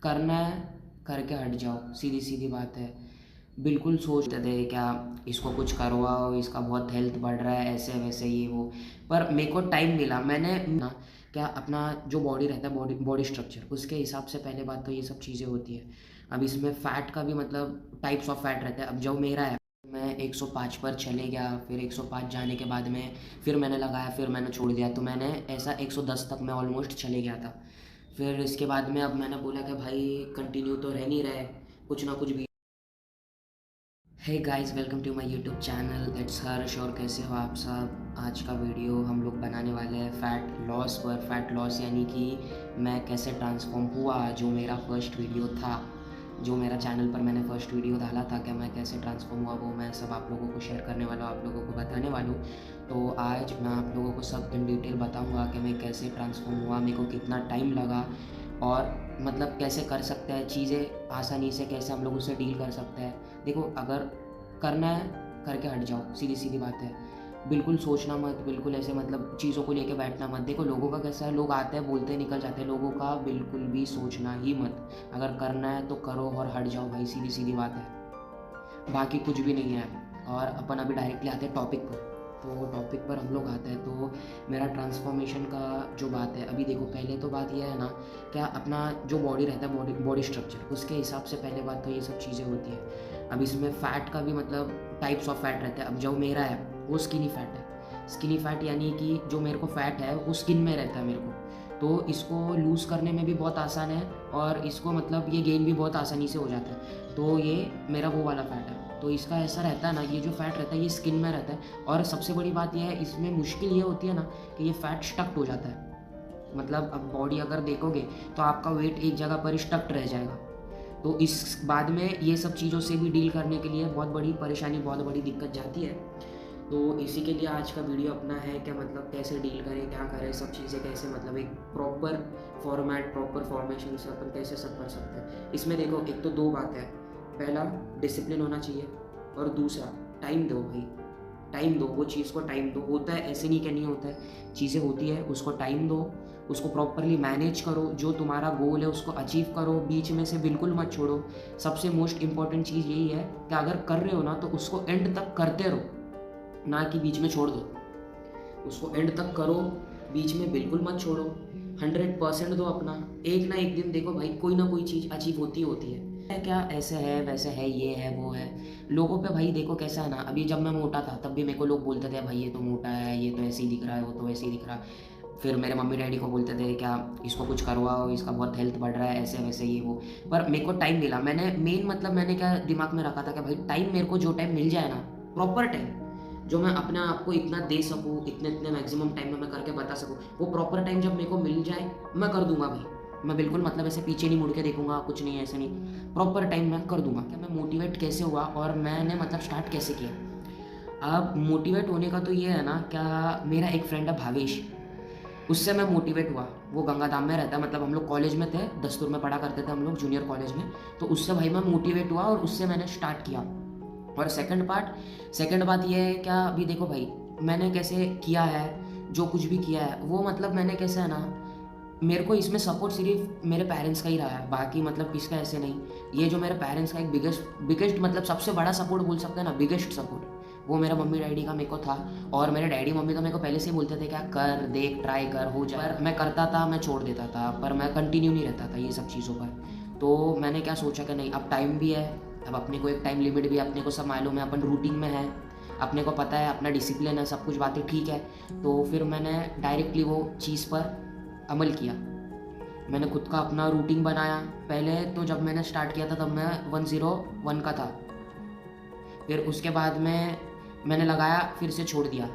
करना है करके हट जाओ, सीधी सीधी बात है। बिल्कुल सोचते थे क्या इसको कुछ करवाओ, इसका बहुत हेल्थ बढ़ रहा है, ऐसे वैसे ये वो। पर मेरे को टाइम मिला, मैंने ना क्या अपना जो बॉडी रहता है, बॉडी बॉडी स्ट्रक्चर, उसके हिसाब से पहले बात तो ये सब चीज़ें होती है। अब इसमें फ़ैट का भी मतलब टाइप्स ऑफ फ़ैट रहता है। अब जो मेरा है, मैं 105 पर चले गया, फिर 105 जाने के बाद में फिर मैंने लगाया, फिर मैंने छोड़ दिया, तो मैंने ऐसा 110 तक मैं ऑलमोस्ट चले गया था। फिर इसके बाद में अब मैंने बोला कि भाई कंटिन्यू तो रह नहीं रहे, कुछ ना कुछ भी। Hey guys, welcome to my YouTube channel, it's Harsh. और कैसे हो आप सब? आज का वीडियो हम लोग बनाने वाले हैं फ़ैट लॉस पर। फ़ैट लॉस यानी कि मैं कैसे ट्रांसफॉर्म हुआ, जो मेरा फर्स्ट वीडियो था, जो मेरा चैनल पर मैंने फर्स्ट वीडियो डाला था कि मैं कैसे ट्रांसफॉर्म हुआ, वो मैं सब आप लोगों को शेयर करने वाला हूँ, आप लोगों को बताने वाला हूँ। तो आज मैं आप लोगों को सब इन डिटेल बताऊँगा कि मैं कैसे ट्रांसफॉर्म हुआ, मेरे को कितना टाइम लगा, और मतलब कैसे कर सकते हैं चीज़ें आसानी से, कैसे हम लोग उससे डील कर सकते हैं। देखो, अगर करना है करके हट जाओ, सीधी सीधी बात है। बिल्कुल सोचना मत, बिल्कुल ऐसे मतलब चीज़ों को लेके बैठना मत। देखो, लोगों का कैसा है, लोग आते हैं बोलते हैं निकल जाते हैं, लोगों का बिल्कुल भी सोचना ही मत। अगर करना है तो करो और हट जाओ भाई, सीधी सीधी बात है, बाकी कुछ भी नहीं है। और अपन अभी डायरेक्टली आते हैं टॉपिक पर। तो टॉपिक पर हम लोग आते हैं, तो मेरा ट्रांसफॉर्मेशन का जो बात है, अभी देखो पहले तो बात यह है ना, क्या अपना जो बॉडी रहता है, बॉडी बॉडी स्ट्रक्चर, उसके हिसाब से पहले बात तो ये सब चीज़ें होती है। अब इसमें फ़ैट का भी मतलब टाइप्स ऑफ फ़ैट रहता है। अब जो मेरा है वो स्किनी फ़ैट है। स्किनी फ़ैट यानी कि जो मेरे को फ़ैट है वो स्किन में रहता है मेरे को, तो इसको लूज़ करने में भी बहुत आसान है, और इसको मतलब ये गेन भी बहुत आसानी से हो जाता है। तो ये मेरा वो वाला फ़ैट है। तो इसका ऐसा रहता है ना, ये जो फ़ैट रहता है ये स्किन में रहता है, और सबसे बड़ी बात ये है, इसमें मुश्किल ये होती है ना कि ये फ़ैट स्टक्ड हो जाता है। मतलब अब बॉडी अगर देखोगे तो आपका वेट एक जगह पर स्टक्ड रह जाएगा। तो इस बाद में ये सब चीज़ों से भी डील करने के लिए बहुत बड़ी परेशानी, बहुत बड़ी दिक्कत जाती है। तो इसी के लिए आज का वीडियो अपना है कि मतलब कैसे डील करें, क्या करें, सब चीज़ें कैसे, मतलब एक प्रॉपर फॉर्मेट, प्रॉपर फॉर्मेशन से अपन कैसे सब कर सकते हैं। इसमें देखो, एक तो दो बात है। पहला, डिसिप्लिन होना चाहिए, और दूसरा टाइम दो भाई। टाइम दो, वो चीज़ को टाइम दो। होता है ऐसे नहीं कि नहीं होता है, चीज़ें होती है, उसको टाइम दो, उसको प्रॉपरली मैनेज करो, जो तुम्हारा गोल है उसको अचीव करो, बीच में से बिल्कुल मत छोड़ो। सबसे मोस्ट इम्पॉर्टेंट चीज़ यही है कि अगर कर रहे हो ना तो उसको एंड तक करते रहो, ना कि बीच में छोड़ दो। उसको एंड तक करो, बीच में बिल्कुल मत छोड़ो। 100% दो अपना। एक ना एक दिन देखो भाई, कोई ना कोई चीज़ अचीव होती होती है क्या, ऐसे है वैसे है, ये है वो है। लोगों पे भाई देखो कैसा है ना, अभी जब मैं मोटा था तब भी मेरे को लोग बोलते थे भाई ये तो मोटा है, ये तो ऐसे ही दिख रहा है, वो तो वैसे ही दिख रहा है। फिर मेरे मम्मी डैडी को बोलते थे क्या इसको कुछ करवाओ, इसका बहुत हेल्थ बढ़ रहा है, ऐसे वैसे ये वो। पर मेरे को टाइम मिला, मैंने मेन मतलब मैंने क्या दिमाग में रखा था कि भाई टाइम, मेरे को जो टाइम मिल जाए ना, प्रॉपर टाइम, जो मैं अपने आप को इतना दे सकूँ, इतने इतने मैक्सिमम टाइम में मैं करके बता सकूँ, वो प्रॉपर टाइम जब मेरे को मिल जाए मैं कर दूंगा भाई। मैं बिल्कुल मतलब ऐसे पीछे नहीं मुड़ के देखूंगा, कुछ नहीं, ऐसे नहीं, प्रॉपर टाइम मैं कर दूंगा। क्या मैं मोटिवेट कैसे हुआ और मैंने मतलब स्टार्ट कैसे किया? अब मोटिवेट होने का तो ये है ना, क्या मेरा एक फ्रेंड है भावेश, उससे मैं मोटिवेट हुआ। वो गंगाधाम में रहता है, मतलब हम लोग कॉलेज में थे, दस्तूर में पढ़ा करते थे हम लोग जूनियर कॉलेज में। तो उससे भाई मैं मोटिवेट हुआ और उससे मैंने स्टार्ट किया। और सेकंड बात ये है क्या, अभी देखो भाई मैंने कैसे किया है, जो कुछ भी किया है वो मतलब मैंने कैसे है ना, मेरे को इसमें सपोर्ट सिर्फ मेरे पेरेंट्स का ही रहा है, बाकी मतलब किसका ऐसे नहीं। ये जो मेरे पेरेंट्स का एक बिगेस्ट मतलब सबसे बड़ा सपोर्ट बोल सकते हैं ना, बिगेस्ट सपोर्ट, वो मेरा मम्मी डैडी का मेरे को था। और मेरे डैडी मम्मी तो मेरे को पहले से ही बोलते थे क्या कर देख, ट्राई कर, हो जाए। पर मैं करता था, मैं छोड़ देता था, पर मैं कंटिन्यू नहीं रहता था ये सब चीज़ों पर। तो मैंने क्या सोचा कि नहीं, अब टाइम भी है, अब अपने को एक टाइम लिमिट भी है, अपने को सब मालूम है, अपन रूटीन में है, अपने को पता है, अपना डिसिप्लिन है, सब कुछ बातें ठीक है। तो फिर मैंने डायरेक्टली वो चीज़ पर अमल किया। मैंने खुद का अपना रूटीन बनाया। पहले तो जब मैंने स्टार्ट किया था तब मैं 101 का था, फिर उसके बाद में मैंने लगाया, फिर से छोड़ दिया।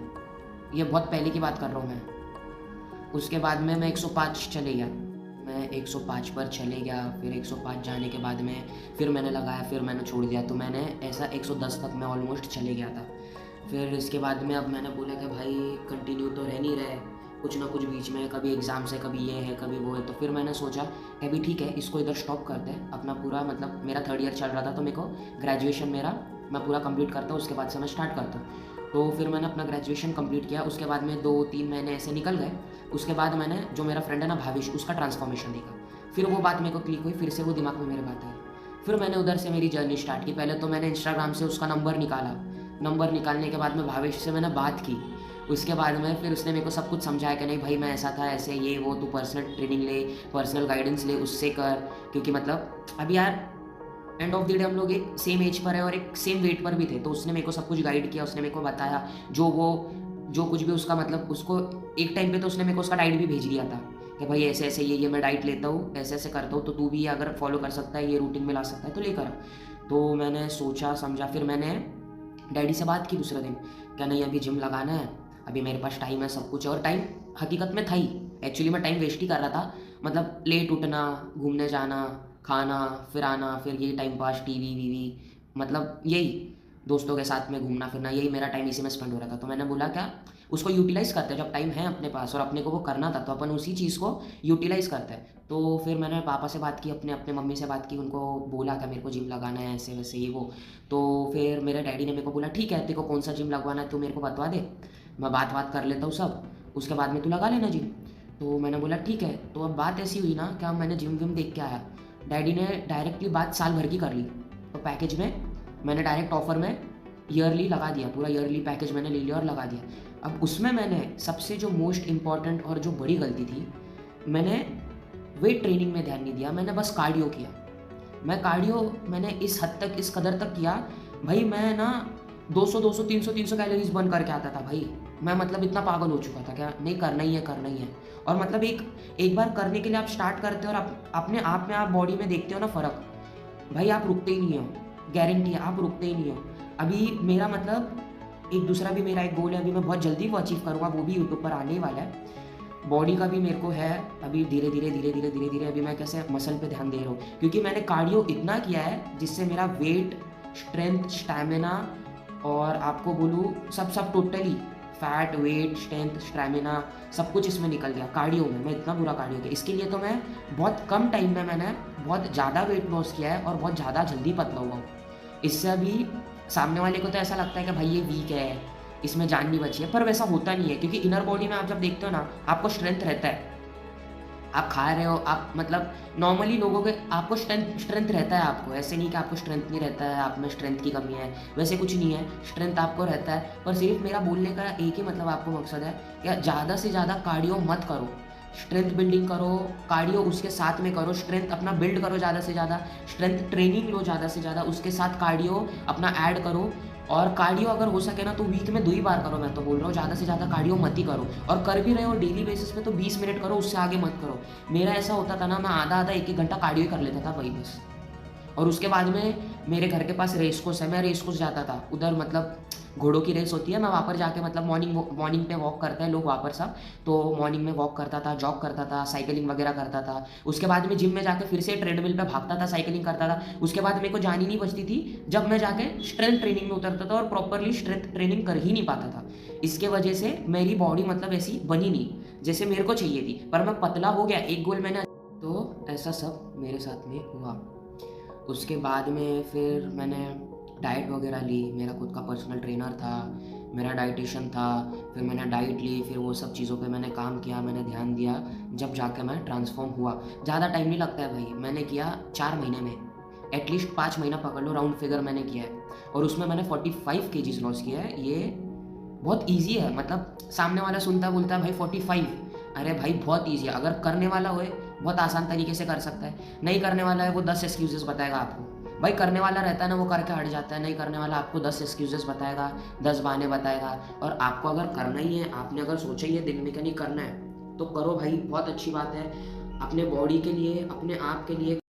ये बहुत पहले की बात कर रहा हूँ मैं। उसके बाद में मैं 105 चले गया, मैं 105 पर चले गया, फिर 105 जाने के बाद में फिर मैंने लगाया, फिर मैंने छोड़ दिया, तो मैंने ऐसा 110 तक मैं ऑलमोस्ट चले गया था। फिर इसके बाद में अब मैंने बोला कि भाई कंटिन्यू तो रह नहीं रहे, कुछ ना कुछ बीच में, कभी एग्ज़ाम्स है, कभी ये है, कभी वो है। तो फिर मैंने सोचा कि अभी ठीक है, इसको इधर स्टॉप करते हैं। अपना पूरा मतलब मेरा थर्ड ईयर चल रहा था, तो मेरे को ग्रेजुएशन मेरा मैं पूरा कंप्लीट करता हूँ, उसके बाद से मैं स्टार्ट करता हूँ। तो फिर मैंने अपना ग्रेजुएशन कंप्लीट किया, उसके बाद में 2-3 महीने ऐसे निकल गए। उसके बाद मैंने, जो मेरा फ्रेंड है ना भावेश, उसका ट्रांसफॉर्मेशन देखा। फिर वो बात मेरे को क्लिक हुई, फिर से वो दिमाग में मेरे बात आई। फिर मैंने उधर से मेरी जर्नी स्टार्ट की। पहले तो मैंने इंस्टाग्राम से उसका नंबर निकाला। नंबर निकालने के बाद में भावेश से मैंने बात की। उसके बाद में फिर उसने मेरे को सब कुछ समझाया कि नहीं भाई मैं ऐसा था, ऐसे ये वो, तू पर्सनल ट्रेनिंग ले, पर्सनल गाइडेंस ले, उससे कर। क्योंकि मतलब अब यार एंड ऑफ द डे हम लोग एक सेम एज पर है और एक सेम वेट पर भी थे। तो उसने मेरे को सब कुछ गाइड किया, उसने मेरे को बताया जो कुछ भी उसका मतलब उसको एक टाइम पे तो उसने मेरे को उसका डाइट भी भेज दिया था कि भाई ऐसे ऐसे ये मैं डाइट लेता हूँ, ऐसे ऐसे करता हूँ, तो तू भी ये अगर फॉलो कर सकता है, ये रूटीन में ला सकता है तो लेकर आ। तो मैंने सोचा समझा, फिर मैंने डैडी से बात की दूसरे दिन, क्या नहीं अभी जिम लगाना है, अभी मेरे पास टाइम है, सब कुछ है। और टाइम हकीकत में था ही, एक्चुअली मैं टाइम वेस्ट ही कर रहा था। मतलब लेट उठना, घूमने जाना, खाना, फिर आना, फिर यही टाइम पास, टीवी वीवी, मतलब यही दोस्तों के साथ में घूमना फिरना, यही मेरा टाइम इसी में स्पेंड हो रहा था। तो मैंने बोला क्या उसको यूटिलाइज़ करते हैं, जब टाइम है अपने पास और अपने को वो करना था तो अपन उसी चीज़ को यूटिलाइज़ करते हैं। तो फिर मैंने पापा से बात की, अपने मम्मी से बात की, उनको बोला कि मेरे को जिम लगाना है, ऐसे वैसे ये वो। तो फिर मेरे डैडी ने मेरे को बोला ठीक है, तेरे को कौन सा जिम लगवाना है तू मेरे को बतवा दे, मैं बात कर लेता हूँ सब, उसके बाद में तू लगा लेना जिम। तो मैंने बोला ठीक है। तो अब बात ऐसी हुई ना क्या, मैंने जिम विम देख के आया। डैडी ने डायरेक्टली बात साल भर की कर ली। तो पैकेज में मैंने डायरेक्ट ऑफर में ईयरली लगा दिया, पूरा ईयरली पैकेज मैंने ले लिया और लगा दिया। अब उसमें मैंने सबसे जो मोस्ट इम्पॉर्टेंट और जो बड़ी गलती थी, मैंने वेट ट्रेनिंग में ध्यान नहीं दिया, मैंने बस कार्डियो किया। मैं कार्डियो मैंने इस हद तक, इस कदर तक किया भाई, मैं ना 200 300 कैलोरीज बर्न करके आता था भाई। मैं मतलब इतना पागल हो चुका था, क्या नहीं करना ही है, करना ही है। और मतलब एक बार करने के लिए आप स्टार्ट करते हो और अपने आप में आप बॉडी में देखते हो ना फ़र्क, भाई आप रुकते ही नहीं हो, गारंटी है आप रुकते ही नहीं हो। अभी मेरा मतलब एक दूसरा भी मेरा एक गोल है, अभी मैं बहुत जल्दी वो अचीव करूँगा, वो भी यूट्यूब पर आने ही वाला है। बॉडी का भी मेरे को है, अभी धीरे धीरे अभी मैं कैसे मसल पे ध्यान दे रहा हूँ, क्योंकि मैंने कार्डियो इतना किया है जिससे मेरा वेट, स्ट्रेंथ, स्टैमिना और आपको बोलूँ सब totally fat, weight, strength, stamina सब कुछ इसमें निकल गया कार्डियो में। मैं इतना बुरा कार्डियो किया, इसके लिए तो मैं बहुत कम टाइम में मैंने बहुत ज़्यादा वेट लॉस किया है और बहुत ज़्यादा जल्दी पतला हुआ हूँ। इससे अभी सामने वाले को तो ऐसा लगता है कि भाई ये वीक है, इसमें जान नहीं बची है, पर वैसा होता नहीं है, क्योंकि इनर बॉडी में आप जब देखते हो ना आपको स्ट्रेंथ रहता है। आप खा रहे हो, आप मतलब नॉर्मली लोगों के आपको स्ट्रेंथ रहता है, आपको ऐसे नहीं कि आपको स्ट्रेंथ नहीं रहता है, आप में स्ट्रेंथ की कमी है, वैसे कुछ नहीं है, स्ट्रेंथ आपको रहता है। पर सिर्फ मेरा बोलने का एक ही मतलब आपको मकसद है कि ज़्यादा से ज़्यादा कार्डियो मत करो, स्ट्रेंथ बिल्डिंग करो, कार्डियो उसके साथ में करो, स्ट्रेंथ अपना बिल्ड करो ज़्यादा से ज़्यादा, स्ट्रेंथ ट्रेनिंग लो ज़्यादा से ज़्यादा, उसके साथ कार्डियो अपना ऐड करो। और कार्डियो अगर हो सके ना तो वीक में 2 ही बार करो, मैं तो बोल रहा हूँ, ज़्यादा से ज़्यादा कार्डियो मत ही करो। और कर भी रहे हो डेली बेसिस पे तो 20 मिनट करो, उससे आगे मत करो। मेरा ऐसा होता था ना, मैं आधा 1-1 घंटा कार्डियो कर लेता था भाई बस। और उसके बाद में मेरे घर के पास रेस कोर्स है, मैं रेस कोर्स जाता था उधर, मतलब घोड़ों की रेस होती है, मैं वहाँ पर जाके मतलब मॉर्निंग पे वॉक करते हैं लोग वहाँ पर सब, तो मॉर्निंग में वॉक करता था, जॉग करता था, साइकिलिंग वगैरह करता था। उसके बाद में जिम में जाके फिर से ट्रेडमिल पे भागता था, साइकिलिंग करता था। उसके बाद मेरे को जान ही नहीं बचती थी जब मैं जाके स्ट्रेंथ ट्रेनिंग में उतरता था और प्रॉपरली स्ट्रेंथ ट्रेनिंग कर ही नहीं पाता था। इसके वजह से मेरी बॉडी मतलब ऐसी बनी नहीं जैसे मेरे को चाहिए थी, पर मैं पतला हो गया, एक गोल मैंने, तो ऐसा सब मेरे साथ में हुआ। उसके बाद में फिर मैंने डाइट वगैरह ली, मेरा खुद का पर्सनल ट्रेनर था, मेरा डाइटिशियन था, फिर मैंने डाइट ली, फिर वो सब चीज़ों पे मैंने काम किया, मैंने ध्यान दिया, जब जाके मैं ट्रांसफॉर्म हुआ। ज़्यादा टाइम नहीं लगता है भाई, मैंने किया 4 महीने में, एटलीस्ट 5 महीना पकड़ लो, राउंड फिगर मैंने किया है। और उसमें मैंने 45 केजीज़ लॉस किया है। ये बहुत ईजी है, मतलब सामने वाला सुनता बोलता है भाई 45, अरे भाई बहुत ईजी है, अगर करने वाला होए बहुत आसान तरीके से कर सकता है, नहीं करने वाला है वो 10 एक्सक्यूजेस बताएगा आपको। भाई करने वाला रहता है ना वो करके हट जाता है, नहीं करने वाला आपको 10 एक्सक्यूजेस बताएगा, 10 बहाने बताएगा। और आपको अगर करना ही है, आपने अगर सोचा ही है दिन में कि नहीं करना है, तो करो भाई, बहुत अच्छी बात है, अपने बॉडी के लिए, अपने आप के लिए।